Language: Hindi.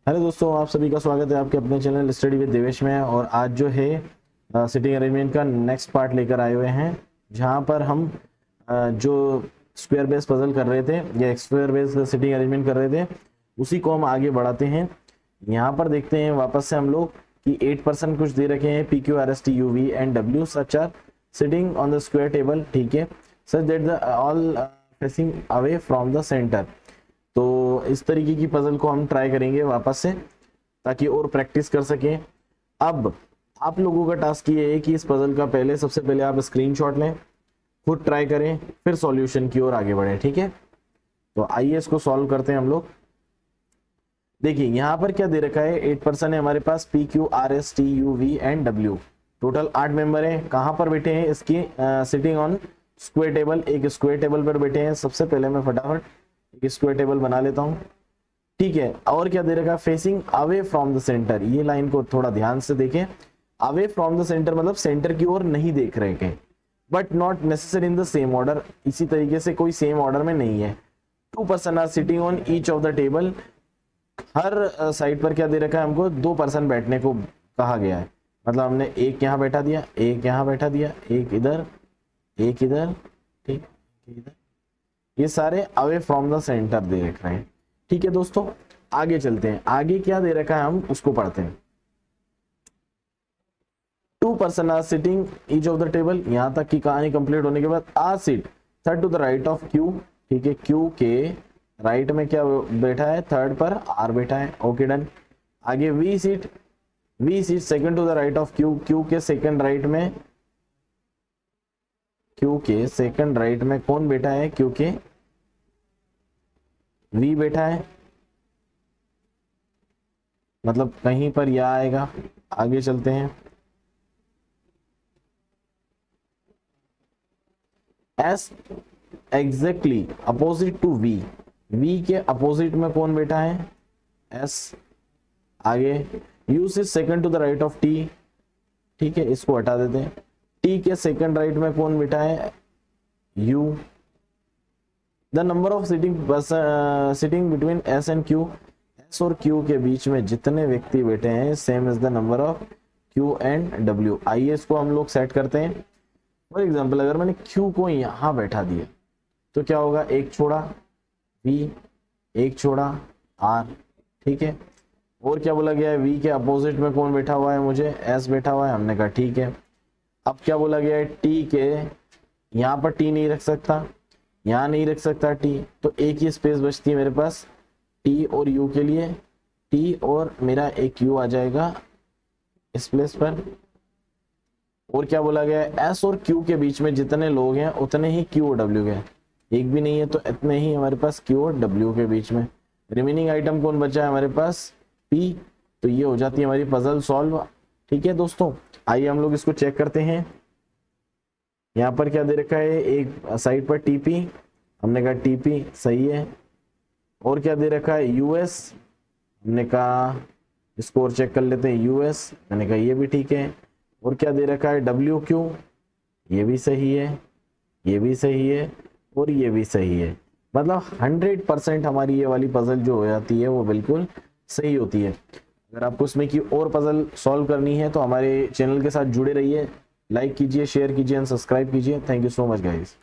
हेलो दोस्तों, आप सभी का स्वागत है आपके अपने चैनल स्टडी विद देवेश में। और आज जो है सिटिंग अरेंजमेंट का नेक्स्ट पार्ट लेकर आए हुए हैं, जहां पर हम जो स्क्वायर बेस पजल कर रहे थे या स्क्वायर बेस सिटिंग अरेंजमेंट कर रहे थे उसी को हम आगे बढ़ाते हैं। यहाँ पर देखते हैं वापस से हम लोग कि 8% कुछ दे रखे हैं, P Q R S T U V and W such are sitting on the square table, ठीक है, such that they all facing away from the centre. तो इस तरीके की पजल को हम ट्राई करेंगे वापस से, ताकि और प्रैक्टिस कर सकें। अब आप लोगों का टास्क ये है कि इस पजल का सबसे पहले आप स्क्रीनशॉट लें, खुद ट्राई करें, फिर सॉल्यूशन की ओर आगे बढ़ें, ठीक है। तो आइए इसको सॉल्व करते हैं हम लोग। देखिए यहाँ पर क्या दे रखा है, 8% है हमारे पास, P Q R S T U V and W, total 8 member हैं। कहाँ पर बैठे हैं इसकी सिटिंग ऑन स्क्वायर टेबल, एक स्क्वायर टेबल पर बैठे हैं। सबसे पहले मैं फटाफट एक स्क्वायर टेबल बना लेता हूं, ठीक है। और क्या दे रखा है, facing away from the centre. ये लाइन को थोड़ा ध्यान से देखें, अवे फ्रॉम द सेंटर मतलब सेंटर की ओर नहीं देख रहे कहीं, but not necessary in the same order, इसी तरीके से कोई सेम ऑर्डर में नहीं है। 2% are sitting on each of the table, हर साइड पर क्या दे रखा है, हमको 2% बैठने को कहा गया है। मतलब हमने एक यहाँ बैठा दिया, एक यहाँ बैठा दिया, एक इधर, एक इधर, ठीक, इधर, ये सारे अवे फ्रॉम द सेंटर दे रखे हैं, ठीक है दोस्तों। आगे चलते हैं, आगे क्या दे रखा है हम उसको पढ़ते हैं। 2% are sitting each of the table, यहां तक की कहानी कंप्लीट होने के बाद R seat third to the right of Q, ठीक है। क्यू के राइट में क्या बैठा है, थर्ड पर आर बैठा है, ओके डन। आगे V seat second to the right of Q, Q के सेकंड राइट में, क्यू के सेकंड राइट में कौन बैठा है, क्यू के वी बैठा है, मतलब कहीं पर यह आएगा। आगे चलते हैं, S exactly opposite to V, V के अपोजिट में कौन बैठा है, एस। आगे यू से second to the right of T, ठीक है, इसको हटा देते हैं। टी के सेकंड राइट में कौन बैठा है, you. The number of sitting between S and Q, S और क्यू के बीच में जितने व्यक्ति बैठे हैं same is the number of Q and W. आइए इसको हम लोग सेट करते हैं। फॉर एग्जांपल अगर मैंने क्यू को यहां बैठा दिया तो क्या होगा, एक छोड़ा वी, एक छोड़ा आर, ठीक है। और क्या बोला गया है, वी के अपोजिट में कौन बैठा हुआ है, मुझे एस बैठा हुआ है, हमने कहा ठीक है। अब क्या बोला गया है, टी के यहाँ पर टी नहीं रख सकता, यहाँ नहीं रख सकता टी, तो एक ही स्पेस बचती है मेरे पास टी और यू के लिए, टी और मेरा एक यू आ जाएगा इस प्लेस पर। और क्या बोला गया है, एस और क्यू के बीच में जितने लोग हैं उतने ही क्यू और डब्ल्यू के, एक भी नहीं है तो इतने ही हमारे पास क्यू और डब्ल्यू के बीच में। रिमेनिंग आइटम कौन बचा है हमारे पास, पी। तो ये हो जाती है हमारी पजल सॉल्व, ठीक है दोस्तों। आइए हम लोग इसको चेक करते हैं। यहाँ पर क्या दे रखा है, एक साइड पर टीपी, हमने कहा टीपी सही है। और क्या दे रखा है, यूएस, हमने कहा इसको और चेक कर लेते हैं, यूएस, मैंने कहा ये भी ठीक है। और क्या दे रखा है, डब्ल्यू क्यू, ये भी सही है, ये भी सही है और ये भी सही है। मतलब 100% हमारी ये वाली पजल जो हो जाती है वो बिल्कुल सही होती है। अगर आपको इसमें की और पजल सॉल्व करनी है तो हमारे चैनल के साथ जुड़े रहिए, लाइक कीजिए, शेयर कीजिए एंड सब्सक्राइब कीजिए। Thank you so much guys.